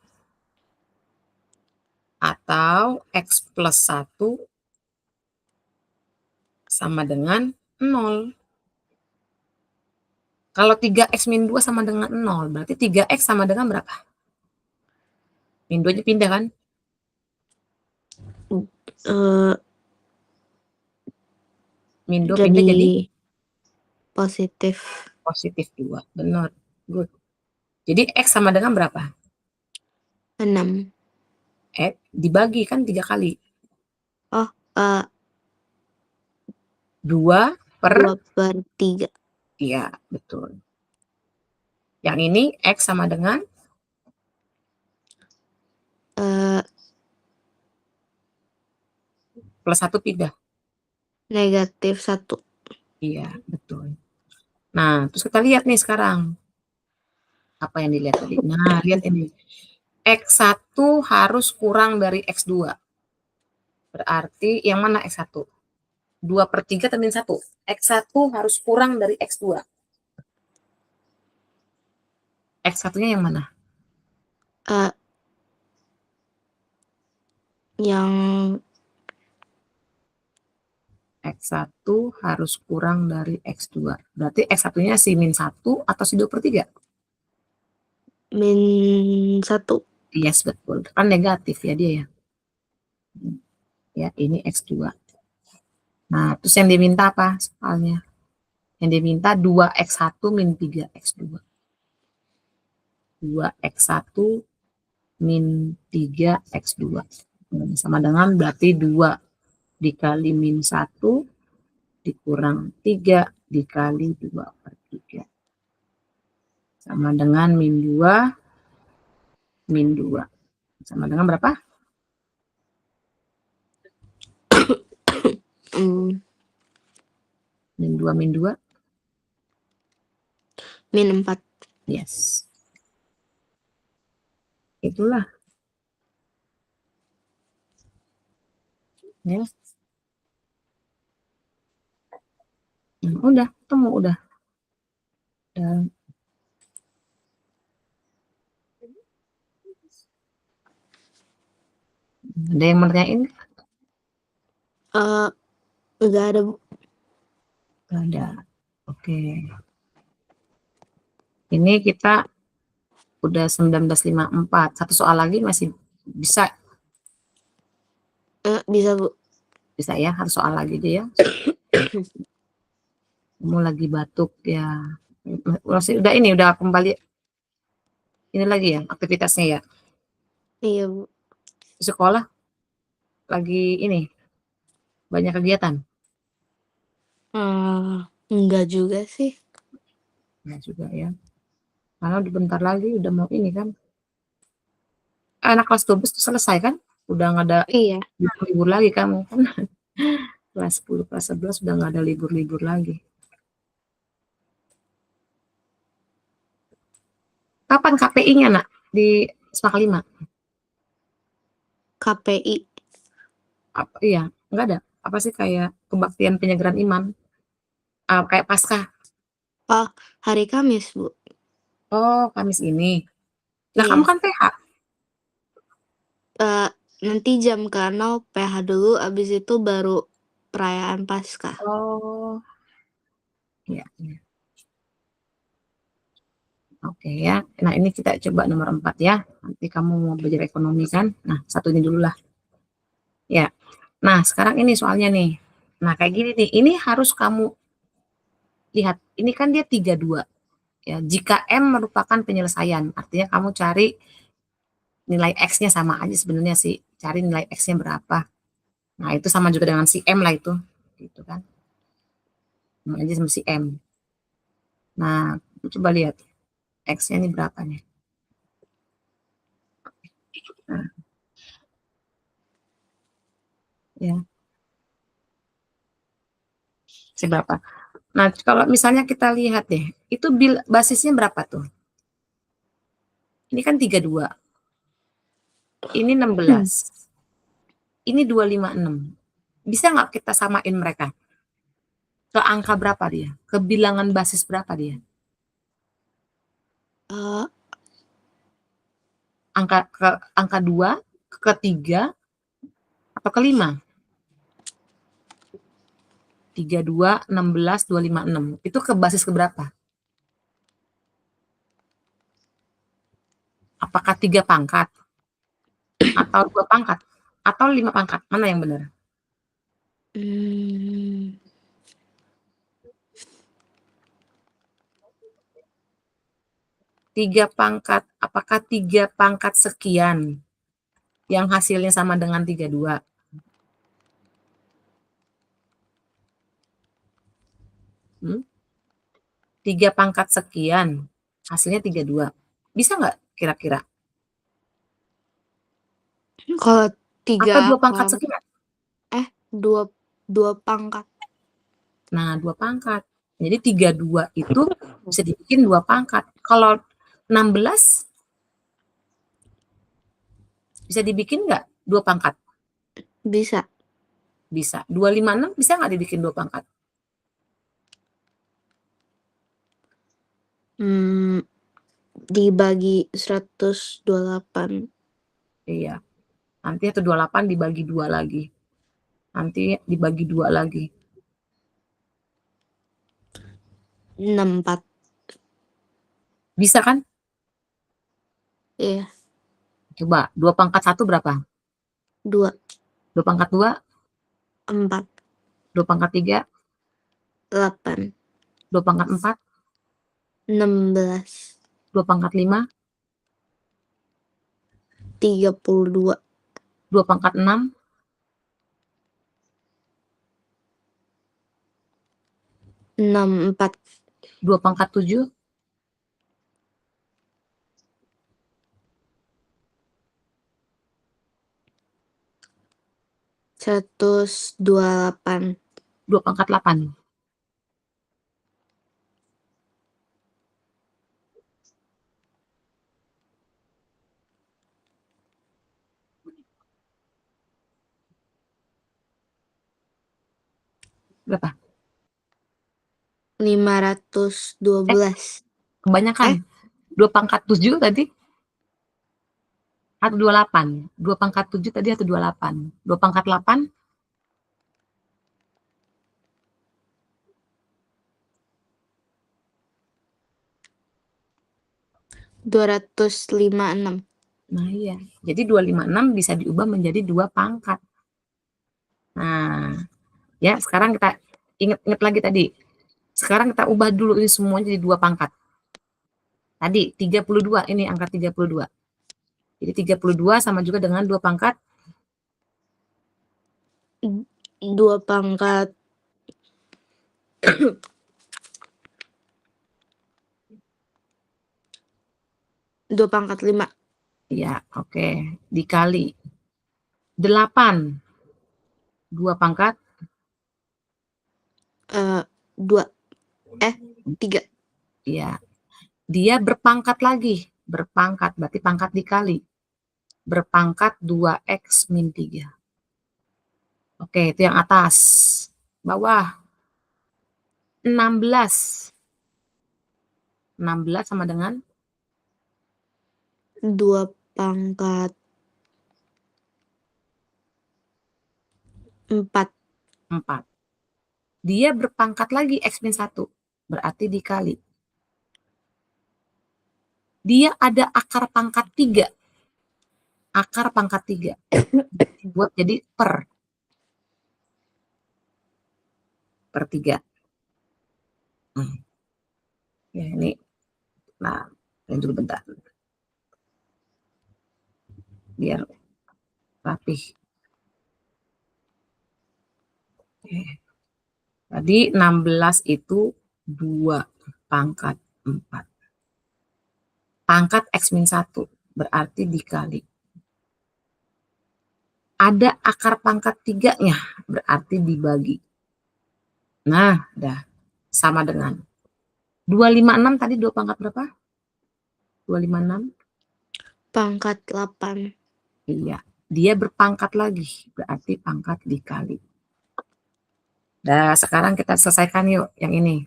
atau x plus 1 sama dengan 0. Kalau 3x min 2 sama dengan 0, berarti 3x sama dengan berapa? Min 2-nya pindah kan? Eh, Min 2 pindah jadi positif positif 2. Benar. Good. Jadi x sama dengan berapa? 6. X dibagi kan 3 kali. Oh, 2 per 2/3. Iya, betul. Yang ini X sama dengan plus 1 pindah. Negatif 1. Iya, betul. Nah, terus kita lihat nih sekarang. Apa yang dilihat tadi? Nah, lihat ini. X1 harus kurang dari X2. Berarti yang mana X1? 2/3 atau min 1? X1 harus kurang dari X2. X1-nya yang mana? Yang X1 harus kurang dari X2. Berarti X1-nya si min 1 atau si 2/3? min 1. Yes, betul. Kan negatif ya dia ya. Ya, ini X2. Nah, terus yang diminta apa soalnya? Yang diminta 2x1 min 3x2. 2x1 min 3x2. Sama dengan berarti 2 dikali min 1 dikurang 3 dikali 2/3. Sama dengan min 2 min 2. Sama dengan berapa? Min 2 min 2? Min 4. Yes. Itulah. Ya. Nah, udah, ketemu udah. Dan ada yang mau tanyain? Enggak ada, Bu. Nggak ada. Oke. Ini kita udah 1954. Satu soal lagi masih bisa. Bisa, Bu. Bisa ya, harus soal lagi aja ya. Kamu lagi batuk ya. Udah ini, udah kembali. Ini lagi ya, aktivitasnya ya. Iya, Bu. Di sekolah lagi ini, banyak kegiatan. Enggak juga sih. Ya juga ya. Karena bentar lagi udah mau ini kan. Anak kelas 12 tuh selesai kan? Udah nggak ada Iya. libur lagi kamu kan. Kelas 10, kelas 11 udah nggak ada libur-libur lagi. Kapan KPI-nya nak di SMA 5? KPI. Iya, nggak ada. Apa sih kayak kebaktian penyegaran iman? Kayak Paskah. Hari Kamis, Bu. Oh, Kamis ini. Lah kamu Iya. kan PH. Nanti jam ke-0 PH dulu, abis itu baru perayaan Paskah. Oh. Iya, iya. Oke ya. Nah, ini kita coba nomor 4 ya. Nanti kamu mau belajar ekonomi kan? Nah, satu ini dulu lah. Ya. Nah, sekarang ini soalnya nih. Nah, kayak gini nih. Ini harus kamu lihat. Ini kan dia 32. Ya, jika M merupakan penyelesaian, artinya kamu cari nilai X-nya sama aja sebenarnya sih. Cari nilai X-nya berapa. Nah, itu sama juga dengan si M lah itu. Gitu kan. Sama aja sama si M. Nah, coba lihat. X-nya ini berapa nih. Nah, ya. Seberapa? Nah, kalau misalnya kita lihat deh, itu basisnya berapa tuh? Ini kan 32. Ini 16. Ini 256. Bisa nggak kita samain mereka? Ke angka berapa dia? Ke bilangan basis berapa dia? Eh, Angka 2, ke 3, atau ke 5? 32, 16, 256. Itu ke basis ke berapa? Apakah 3 pangkat? Atau 2 pangkat? Atau 5 pangkat? Mana yang benar? hmm, 3 pangkat. Apakah 3 pangkat sekian yang hasilnya sama dengan 32? 3 pangkat sekian, hasilnya 32. Bisa nggak kira-kira? kalau Atau 2 3 pangkat sekian? dua pangkat. Nah, 2 pangkat. Jadi 32 itu bisa dibikin 2 pangkat. Kalau 16 bisa dibikin nggak 2 pangkat? Bisa. Bisa. 256 bisa nggak dibikin 2 pangkat? Dibagi 128. Iya. Nanti 128 dibagi 2 lagi. Nanti dibagi 2 lagi. 64. Bisa kan? Iya, Coba 2 pangkat 1 berapa? 2, 2 pangkat 2, 4, 2 pangkat 3, 8, 2 pangkat 4, 16, 2 pangkat 5, 32, 2 pangkat 6, 64, 2 pangkat 7, 128, 2 pangkat 8. Berapa? 512. Kebanyakan. 2 pangkat 7 tadi 128. 2 pangkat 7 tadi 128. 2 pangkat 8, 256. nah iya. Jadi 256 bisa diubah menjadi 2 pangkat. Nah, ya sekarang kita ingat lagi tadi. Sekarang kita ubah dulu ini semua jadi 2 pangkat. Tadi 32, ini angka 32. Jadi 32 sama juga dengan 2 pangkat 2 pangkat 2 pangkat 5. ya, oke, dikali 8. 2 pangkat 2 3. ya. Dia berpangkat lagi. Berpangkat berarti pangkat dikali. Berpangkat 2x min 3. Oke, itu yang atas. Bawah 16. 16 sama dengan 2 pangkat 4. 4. Dia berpangkat lagi x min 1. Berarti dikali. Dia ada akar pangkat 3. Akar pangkat 3. Buat jadi per 3. Ya, ini. Nah, yang dulu bentar. Biar rapih. Oke. Tadi 16 itu 2 pangkat 4. Pangkat x min 1 berarti dikali. Ada akar pangkat 3-nya berarti dibagi. Nah, dah. sama dengan 256 tadi 2 pangkat berapa? 256? Pangkat 8. Iya, dia berpangkat lagi, berarti pangkat dikali. Nah, sekarang kita selesaikan yuk yang ini.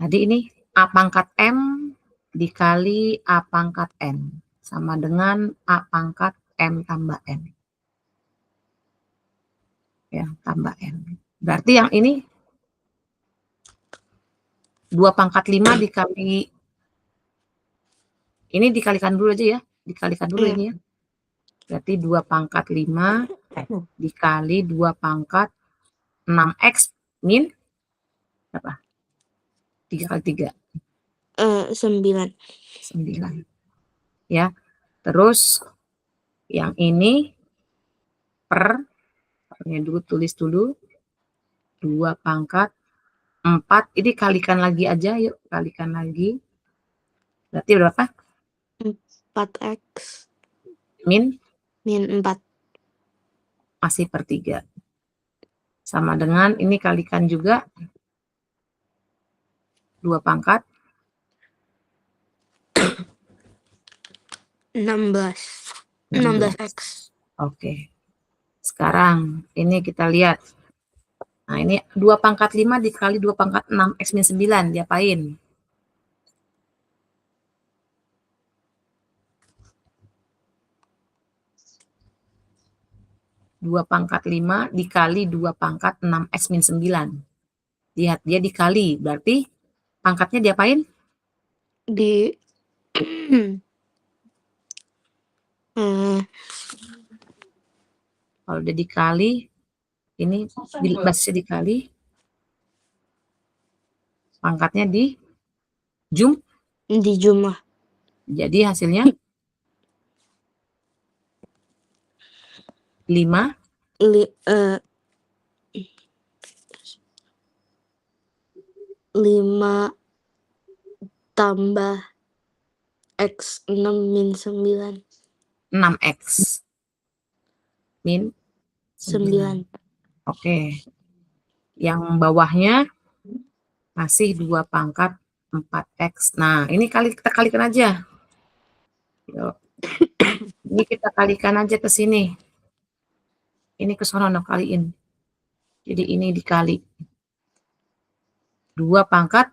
Jadi ini A pangkat M dikali A pangkat N sama dengan A pangkat M tambah N. Ya, tambah N. Berarti yang ini 2 pangkat 5 dikali, ini dikalikan dulu aja ya, dikalikan dulu Iya. ini ya. Berarti 2 pangkat 5 dikali 2 pangkat 6x min berapa? 3 kali 3. 9. 9. Ya. Terus yang ini pernya dulu tulis dulu 2 pangkat 4, ini kalikan lagi aja yuk, kalikan lagi. Berarti berapa? 4x Min 4. masih per 3. Sama dengan ini kalikan juga 2 pangkat 16x. Oke. Sekarang ini kita lihat. Nah, ini 2 pangkat 5 dikali 2 pangkat 6 x min 9, diapain? Dua pangkat 5 dikali 2 pangkat 6 x min 9. Lihat, dia dikali, berarti pangkatnya diapain? Di Kalau udah dikali, ini basisnya dikali, pangkatnya di jumlah. Jadi hasilnya 5 5 tambah x 6 min 9. 6x min 9. Oke. Yang bawahnya masih 2 pangkat 4x. Nah, ini kita kalikan aja. Yuk. Ini kita kalikan aja ke sini. Ini ke sono kaliin. Jadi ini dikali 2 pangkat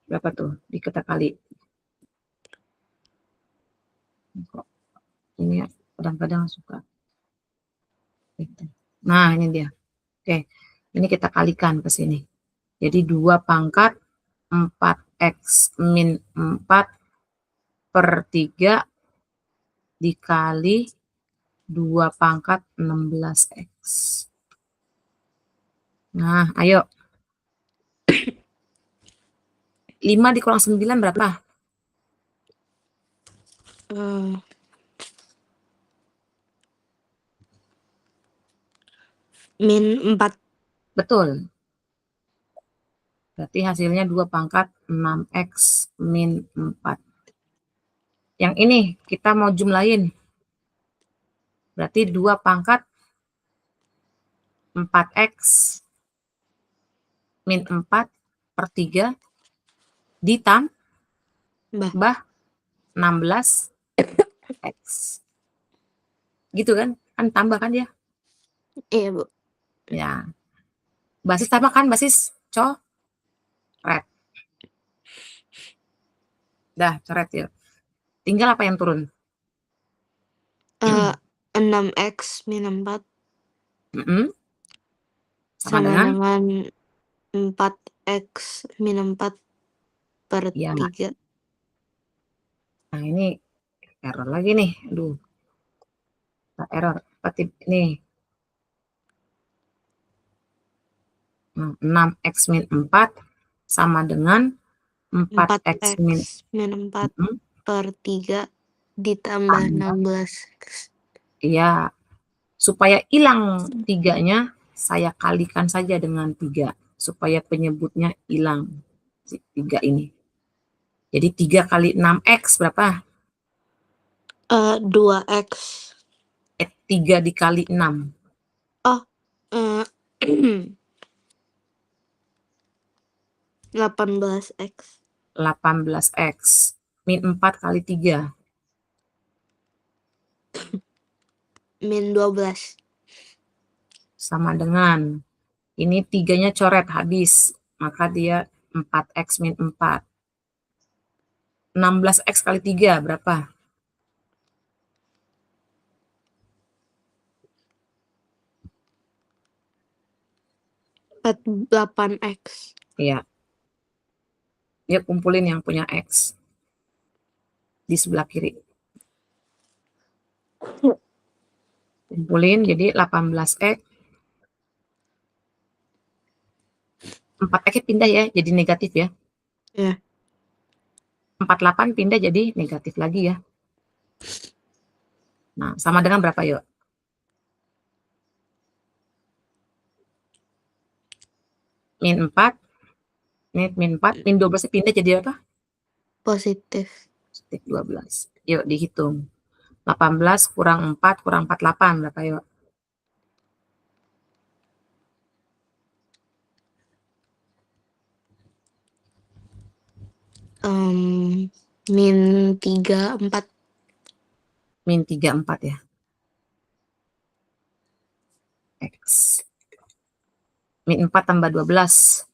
berapa tuh? Kita kali. Ini kadang-kadang suka. Nah, ini dia. Oke. Ini kita kalikan ke sini. Jadi 2 pangkat 4x min 4 per 3 dikali 2 pangkat 16x. Nah, ayo. 5 dikurang 9 berapa? Min 4. Betul. Berarti hasilnya 2 pangkat 6x min 4. Yang ini kita mau jumlahin. Berarti 2 pangkat 4x min 4 per 3 ditambah 16x. Gitu kan? Kan tambah kan dia? Iya, Bu. Ya. Basis tambah kan? Basis coret. Dah, coret ya. Tinggal apa yang turun? 6x min 4 Sama sama dengan? dengan 4x min 4 per Ya. 3. Nah, ini error lagi nih. Aduh. Error. Nih. 6x min 4 sama dengan 4x min 4 per 3 ditambah 16x. Iya. Supaya hilang 3-nya, saya kalikan saja dengan 3. Supaya penyebutnya hilang. 3 ini. Jadi 3 kali 6x berapa? 2x. 3 dikali 6. Oh, Eh, 18x 18x. Min 4 kali 3. min 12. Sama dengan, ini 3-nya coret habis, maka dia 4x min 4. 16x kali 3 berapa? 8x. Iya. Yuk kumpulin yang punya X. Di sebelah kiri. Kumpulin jadi 18x. 4x pindah ya, jadi negatif ya. Iya. 48 pindah jadi negatif lagi ya. Nah, sama dengan berapa yuk? Min 4. Ini min 4. Min 12 pindah jadi apa? Positif. Positif 12. Yuk dihitung. 18 kurang 4 kurang 48 berapa yuk? Min 34. Min 34 ya. X. Min 4 tambah 12.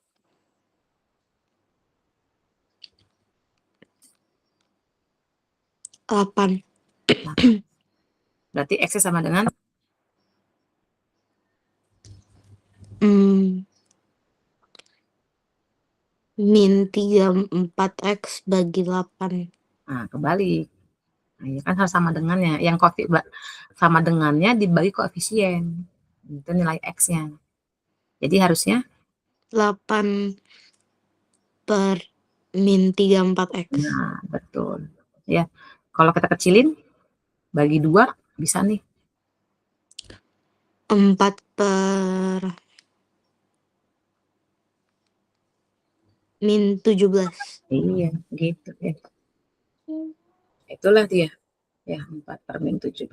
8. Berarti X sama dengan min 34x bagi 8. nah, kebalik. Nah, ya kan harus sama dengannya. Yang sama dengannya dibagi koefisien. Itu nilai X-nya. Jadi harusnya 8 per min 34x. nah, betul. Ya. Kalau kita kecilin bagi 2 bisa nih. 4 per min 17. Iya, gitu ya. Itulah dia. Ya, 4 per min 17.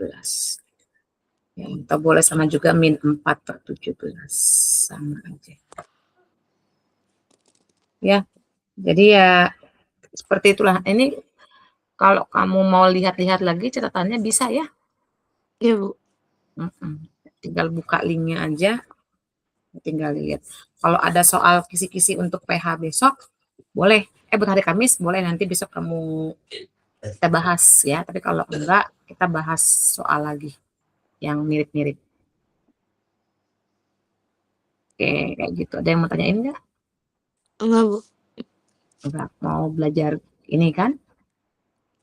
Ya, atau boleh sama juga min 4 per 17. Sama aja. Ya, jadi ya seperti itulah. Ini kalau kamu mau lihat-lihat lagi catatannya bisa ya. Iya, Bu. Tinggal buka linknya aja. Tinggal lihat. Kalau ada soal kisi-kisi untuk PH besok, boleh. Buat hari Kamis, boleh nanti besok kamu kita bahas ya. Tapi kalau enggak, kita bahas soal lagi yang mirip-mirip. Oke, kayak gitu. Ada yang mau tanyain nggak? Enggak, Bu. Enggak, mau belajar ini kan?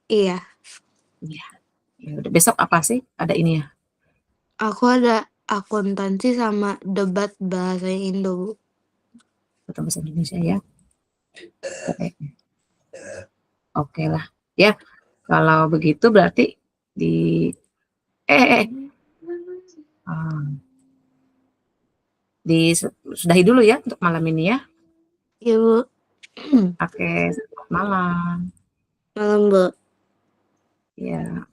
Iya. Iya. Ya udah, besok apa sih? Ada ini ya? Aku ada akuntansi sama debat bahasa Indo, Bu. Atau bahasa Indonesia ya? Oke lah. Ya, kalau begitu berarti di sudahi dulu ya untuk malam ini ya. Iya, Bu. Oke, selamat malam. Malam, Bu. Ya.